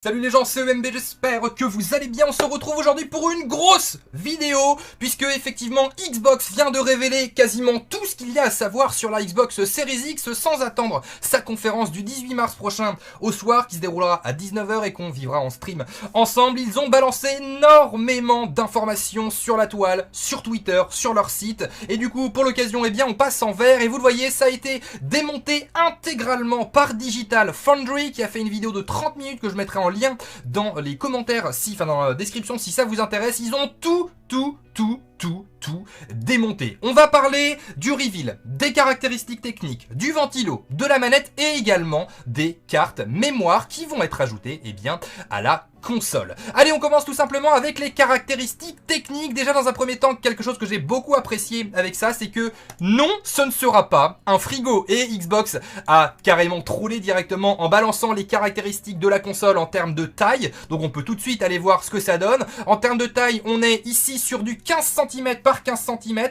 Salut les gens, c'est EMB, j'espère que vous allez bien. On se retrouve aujourd'hui pour une grosse vidéo, puisque effectivement Xbox vient de révéler quasiment tout ce qu'il y a à savoir sur la Xbox Series X sans attendre sa conférence du 18 mars prochain au soir qui se déroulera à 19 h et qu'on vivra en stream ensemble. Ils ont balancé énormément d'informations sur la toile, sur Twitter, sur leur site, et du coup pour l'occasion eh bien on passe en vert et vous le voyez, ça a été démonté intégralement par Digital Foundry qui a fait une vidéo de 30 minutes que je mettrai en lien dans les commentaires, dans la description si ça vous intéresse. Ils ont tout démonté. On va parler du reveal, des caractéristiques techniques, du ventilo, de la manette et également des cartes mémoire qui vont être ajoutées à la console. Allez, on commence tout simplement avec les caractéristiques techniques. Déjà dans un premier temps, quelque chose que j'ai beaucoup apprécié avec ça, c'est que non, ce ne sera pas un frigo, et Xbox a carrément trollé directement en balançant les caractéristiques de la console en termes de taille. Donc on peut tout de suite aller voir ce que ça donne. En termes de taille, on est ici sur du 15 cm par 15 cm.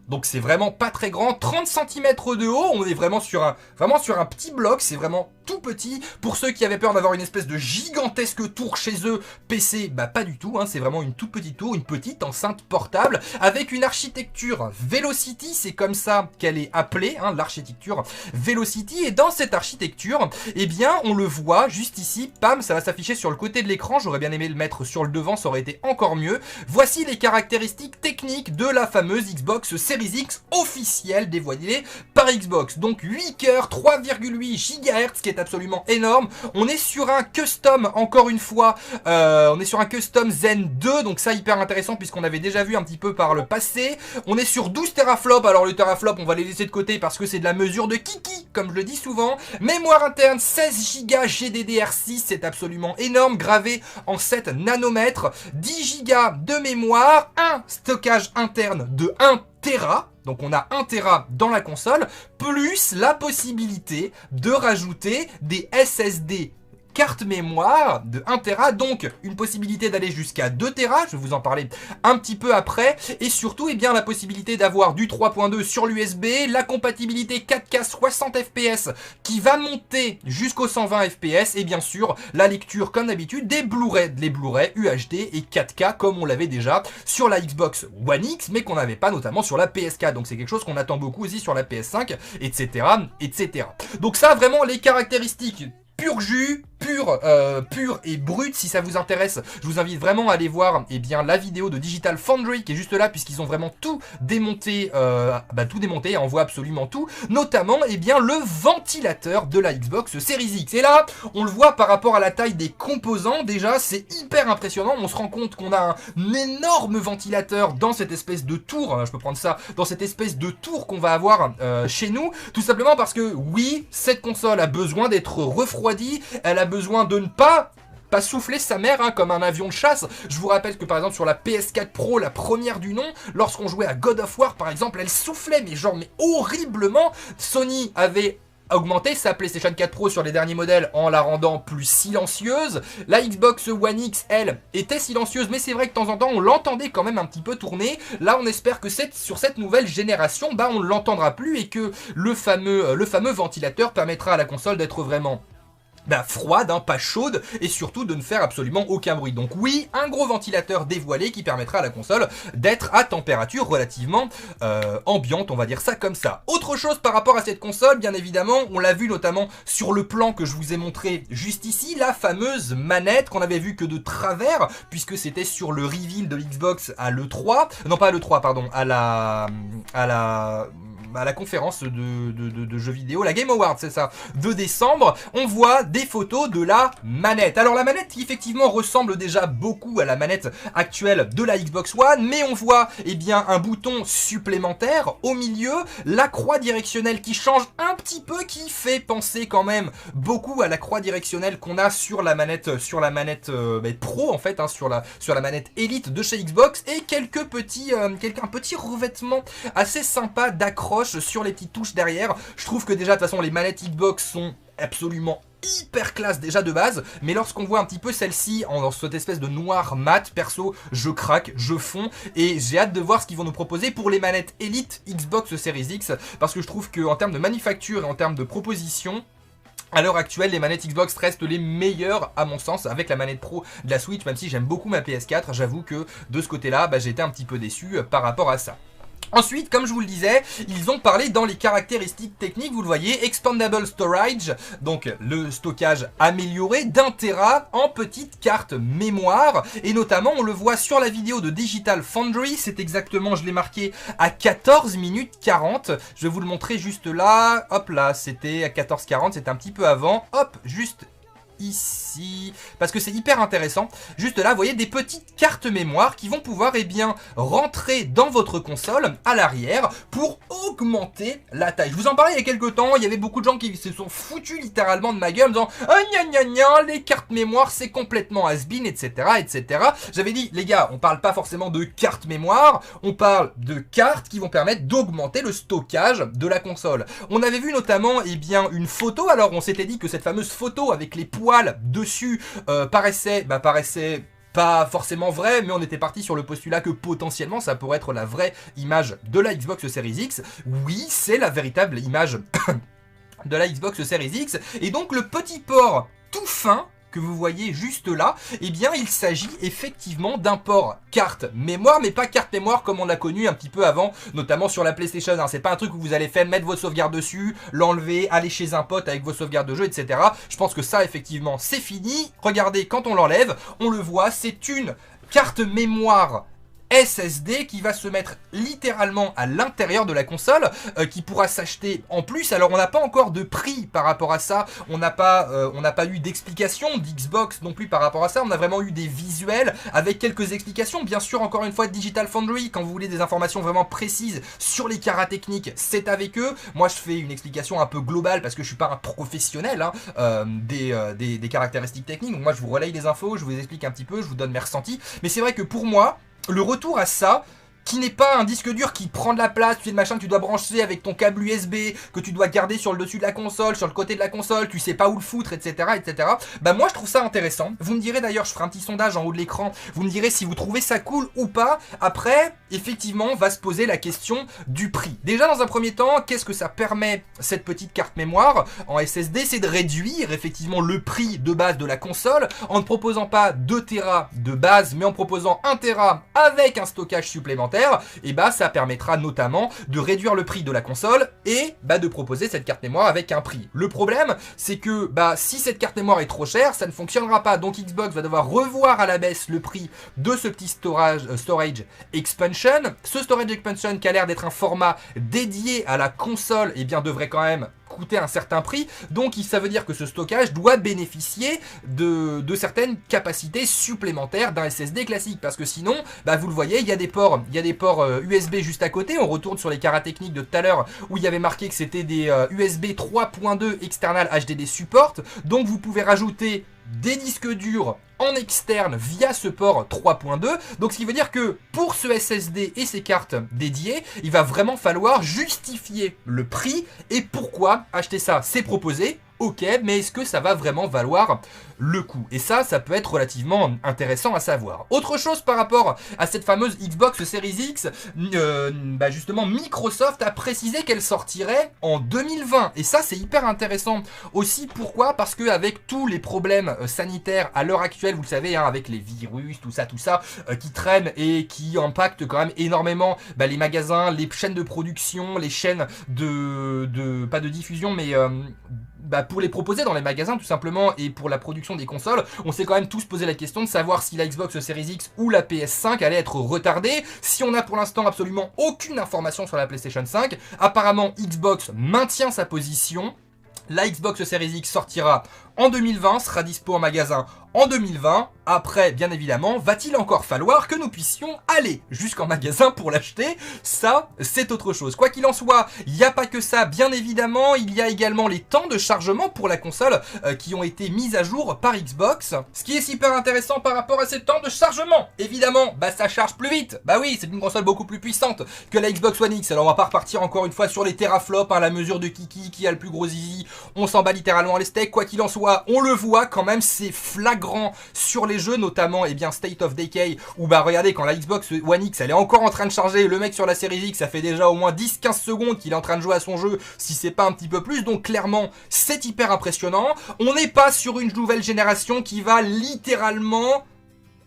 Donc c'est vraiment pas très grand, 30 cm de haut, on est vraiment sur un petit bloc, c'est vraiment tout petit. Pour ceux qui avaient peur d'avoir une espèce de gigantesque tour chez eux, PC, bah pas du tout, hein, c'est vraiment une toute petite tour, une petite enceinte portable, avec une architecture Velocity, c'est comme ça qu'elle est appelée, hein, l'architecture Velocity, et dans cette architecture, eh bien on le voit juste ici, pam, ça va s'afficher sur le côté de l'écran, j'aurais bien aimé le mettre sur le devant, ça aurait été encore mieux. Voici les caractéristiques techniques de la fameuse Xbox Series X officielle dévoilée par Xbox. Donc 8 cœurs, 3,8 GHz, qui est absolument énorme. On est sur un custom, encore une fois, on est sur un custom Zen 2, donc ça hyper intéressant puisqu'on avait déjà vu un petit peu par le passé. On est sur 12 teraflops, alors le teraflop on va les laisser de côté parce que c'est de la mesure de kiki, comme je le dis souvent. Mémoire interne 16 Go GDDR6, c'est absolument énorme, gravé en 7 nanomètres. 10 Go de mémoire, un stockage interne de 1 Tera, donc on a 1 Tera dans la console, plus la possibilité de rajouter des SSD carte mémoire de 1 Tera, donc une possibilité d'aller jusqu'à 2 Tera, je vais vous en parler un petit peu après, et surtout la possibilité d'avoir du 3.2 sur l'USB, la compatibilité 4K 60 fps qui va monter jusqu'aux 120 fps, et bien sûr la lecture comme d'habitude des Blu-ray, les Blu-ray UHD et 4K comme on l'avait déjà sur la Xbox One X, mais qu'on n'avait pas notamment sur la PS4, donc c'est quelque chose qu'on attend beaucoup aussi sur la PS5, etc. etc. Donc ça vraiment les caractéristiques pur jus, pur et brut. Si ça vous intéresse, je vous invite vraiment à aller voir la vidéo de Digital Foundry qui est juste là, puisqu'ils ont vraiment tout démonté, et on voit absolument tout, notamment le ventilateur de la Xbox Series X. Et là, on le voit par rapport à la taille des composants, déjà c'est hyper impressionnant. On se rend compte qu'on a un énorme ventilateur dans cette espèce de tour, je peux prendre ça, dans cette espèce de tour qu'on va avoir chez nous, tout simplement parce que oui, cette console a besoin d'être refroidie, elle a besoin de ne pas souffler sa mère comme un avion de chasse. Je vous rappelle que par exemple sur la PS4 Pro, la première du nom, lorsqu'on jouait à God of War par exemple, elle soufflait mais horriblement. Sony avait augmenter sa PlayStation 4 Pro sur les derniers modèles en la rendant plus silencieuse. La Xbox One X, elle, était silencieuse, mais c'est vrai que de temps en temps, on l'entendait quand même un petit peu tourner. Là, on espère que sur cette nouvelle génération, on ne l'entendra plus et que le fameux ventilateur permettra à la console d'être vraiment froide, pas chaude, et surtout de ne faire absolument aucun bruit. Donc oui, un gros ventilateur dévoilé qui permettra à la console d'être à température relativement ambiante, on va dire ça comme ça. Autre chose par rapport à cette console, bien évidemment, on l'a vu notamment sur le plan que je vous ai montré juste ici, la fameuse manette qu'on avait vu que de travers, puisque c'était sur le reveal de Xbox à l'E3, non pas à l'E3, pardon, à la conférence de jeux vidéo, la Game Awards, c'est ça, de décembre, on voit des photos de la manette. Alors la manette qui effectivement ressemble déjà beaucoup à la manette actuelle de la Xbox One, mais on voit un bouton supplémentaire au milieu, la croix directionnelle qui change un petit peu, qui fait penser quand même beaucoup à la croix directionnelle qu'on a sur la manette Pro en fait, sur la manette Elite de chez Xbox, et un petit revêtement assez sympa d'accroche sur les petites touches derrière. Je trouve que déjà de toute façon les manettes Xbox sont absolument hyper classe déjà de base, mais lorsqu'on voit un petit peu celle-ci dans cette espèce de noir mat, perso je craque, je fonds, et j'ai hâte de voir ce qu'ils vont nous proposer pour les manettes Elite Xbox Series X, parce que je trouve qu'en termes de manufacture et en termes de proposition, À l'heure actuelle, les manettes Xbox restent les meilleures à mon sens avec la manette Pro de la Switch, même si j'aime beaucoup ma PS4, j'avoue que de ce côté-là, j'étais un petit peu déçu par rapport à ça. Ensuite, comme je vous le disais, ils ont parlé dans les caractéristiques techniques, vous le voyez, Expandable Storage, donc le stockage amélioré d'1 Tera en petite carte mémoire, et notamment on le voit sur la vidéo de Digital Foundry, c'est exactement, je l'ai marqué, à 14 minutes 40, je vais vous le montrer juste là, hop là, c'était à 14h40, c'était un petit peu avant, hop, juste ici, parce que c'est hyper intéressant. Juste là, vous voyez des petites cartes mémoire qui vont pouvoir rentrer dans votre console à l'arrière pour augmenter la taille. Je vous en parlais il y a quelques temps, il y avait beaucoup de gens qui se sont foutus littéralement de ma gueule en disant « Ah gna gna gna, les cartes mémoire c'est complètement has-been, etc. etc. » J'avais dit, les gars, on parle pas forcément de cartes mémoire, on parle de cartes qui vont permettre d'augmenter le stockage de la console. On avait vu notamment une photo, alors on s'était dit que cette fameuse photo avec les poils dessus paraissait pas forcément vrai, mais on était parti sur le postulat que potentiellement ça pourrait être la vraie image de la Xbox Series X. Oui, c'est la véritable image de la Xbox Series X, et donc le petit port tout fin que vous voyez juste là, il s'agit effectivement d'un port carte mémoire, mais pas carte mémoire comme on l'a connu un petit peu avant, notamment sur la PlayStation. C'est pas un truc où vous allez faire mettre vos sauvegardes dessus, l'enlever, aller chez un pote avec vos sauvegardes de jeu, etc. Je pense que ça, effectivement, c'est fini. Regardez, quand on l'enlève, on le voit, c'est une carte mémoire SSD qui va se mettre littéralement à l'intérieur de la console, qui pourra s'acheter en plus. Alors on n'a pas encore de prix par rapport à ça, on n'a pas eu d'explication d'Xbox non plus par rapport à ça, on a vraiment eu des visuels avec quelques explications. Bien sûr, encore une fois, Digital Foundry, quand vous voulez des informations vraiment précises sur les caras techniques, c'est avec eux. Moi je fais une explication un peu globale parce que je suis pas un professionnel des caractéristiques techniques, donc moi je vous relaye les infos, je vous explique un petit peu, je vous donne mes ressentis, mais c'est vrai que pour moi, le retour à ça, qui n'est pas un disque dur qui prend de la place, tu sais, le machin que tu dois brancher avec ton câble USB, que tu dois garder sur le dessus de la console, sur le côté de la console, tu sais pas où le foutre, etc., etc. Moi je trouve ça intéressant. Vous me direz d'ailleurs, je ferai un petit sondage en haut de l'écran, vous me direz si vous trouvez ça cool ou pas. Après, effectivement, va se poser la question du prix. Déjà dans un premier temps, qu'est-ce que ça permet, cette petite carte mémoire en SSD? C'est de réduire effectivement le prix de base de la console, en ne proposant pas 2 Tera de base, mais en proposant 1 Tera avec un stockage supplémentaire. Et ça permettra notamment de réduire le prix de la console et de proposer cette carte mémoire avec un prix. Le problème, c'est que si cette carte mémoire est trop chère, ça ne fonctionnera pas. Donc Xbox va devoir revoir à la baisse le prix de ce petit storage expansion. Ce storage expansion qui a l'air d'être un format dédié à la console, devrait quand même coûter un certain prix, donc ça veut dire que ce stockage doit bénéficier de certaines capacités supplémentaires d'un SSD classique, parce que sinon, vous le voyez, il y a des ports USB juste à côté. On retourne sur les caras techniques de tout à l'heure où il y avait marqué que c'était des USB 3.2 external HDD support, donc vous pouvez rajouter des disques durs en externe via ce port 3.2. Donc ce qui veut dire que pour ce SSD et ces cartes dédiées, il va vraiment falloir justifier le prix et pourquoi acheter ça. C'est proposé, ok, mais est-ce que ça va vraiment valoir le coup? Et ça peut être relativement intéressant à savoir. Autre chose par rapport à cette fameuse Xbox Series X, justement Microsoft a précisé qu'elle sortirait en 2020. Et ça c'est hyper intéressant aussi. Pourquoi? Parce que avec tous les problèmes sanitaires à l'heure actuelle, vous le savez, avec les virus, tout ça, qui traînent et qui impactent quand même énormément les magasins, les chaînes de production, les chaînes pas de diffusion, mais pour les proposer dans les magasins tout simplement, et pour la production des consoles, on s'est quand même tous posé la question de savoir si la Xbox Series X ou la PS5 allait être retardée. Si on a pour l'instant absolument aucune information sur la PlayStation 5, apparemment Xbox maintient sa position. La Xbox Series X sortira en 2020, sera dispo en magasin en 2020. Après, bien évidemment, va-t-il encore falloir que nous puissions aller jusqu'en magasin pour l'acheter? Ça, c'est autre chose. Quoi qu'il en soit, il n'y a pas que ça, bien évidemment. Il y a également les temps de chargement pour la console qui ont été mis à jour par Xbox. Ce qui est super intéressant par rapport à ces temps de chargement, évidemment, ça charge plus vite. Oui, c'est une console beaucoup plus puissante que la Xbox One X. Alors on va pas repartir encore une fois sur les teraflops, la mesure de Kiki qui a le plus gros zizi. On s'en bat littéralement les steaks. Quoi qu'il en soit, fois, on le voit quand même, c'est flagrant sur les jeux, notamment State of Decay, où regardez, quand la Xbox One X elle est encore en train de charger, le mec sur la Series X, ça fait déjà au moins 10-15 secondes qu'il est en train de jouer à son jeu, si c'est pas un petit peu plus, donc clairement c'est hyper impressionnant. On n'est pas sur une nouvelle génération qui va littéralement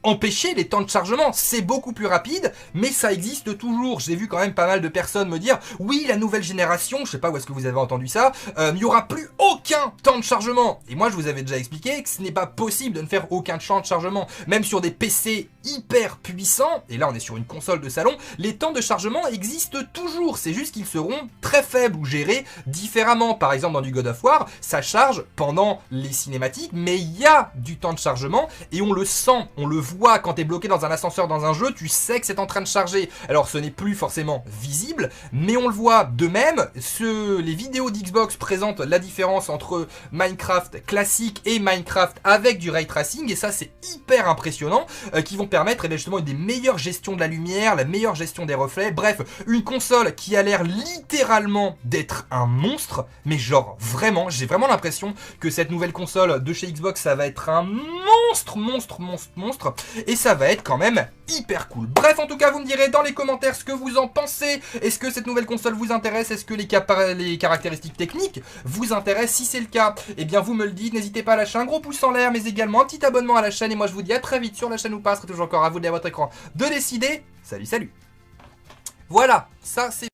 empêcher les temps de chargement, c'est beaucoup plus rapide, mais ça existe toujours. J'ai vu quand même pas mal de personnes me dire, oui, la nouvelle génération, je sais pas où est-ce que vous avez entendu ça, il n'y aura plus aucun temps de chargement. Et moi, je vous avais déjà expliqué que ce n'est pas possible de ne faire aucun temps de chargement, même sur des PC hyper puissants, et là on est sur une console de salon, les temps de chargement existent toujours, c'est juste qu'ils seront très faibles ou gérés différemment. Par exemple, dans du God of War, ça charge pendant les cinématiques, mais il y a du temps de chargement, et on le sent, on le voit quand t'es bloqué dans un ascenseur dans un jeu, tu sais que c'est en train de charger. Alors ce n'est plus forcément visible, mais on le voit. De même, les vidéos d'Xbox présentent la différence entre Minecraft classique et Minecraft avec du ray tracing, et ça c'est hyper impressionnant, qui vont permettre justement une des meilleures gestions de la lumière, la meilleure gestion des reflets, bref, une console qui a l'air littéralement d'être un monstre, mais genre vraiment, j'ai vraiment l'impression que cette nouvelle console de chez Xbox, ça va être un monstre, et ça va être quand même hyper cool. Bref, en tout cas, vous me direz dans les commentaires ce que vous en pensez. Est-ce que cette nouvelle console vous intéresse? Est-ce que les caractéristiques techniques vous intéressent? Si c'est le cas, eh bien vous me le dites. N'hésitez pas à lâcher un gros pouce en l'air, mais également un petit abonnement à la chaîne. Et moi, je vous dis à très vite sur la chaîne ou pas. Ce sera toujours encore à vous, à votre écran, de décider. Salut, salut. Voilà, ça c'est...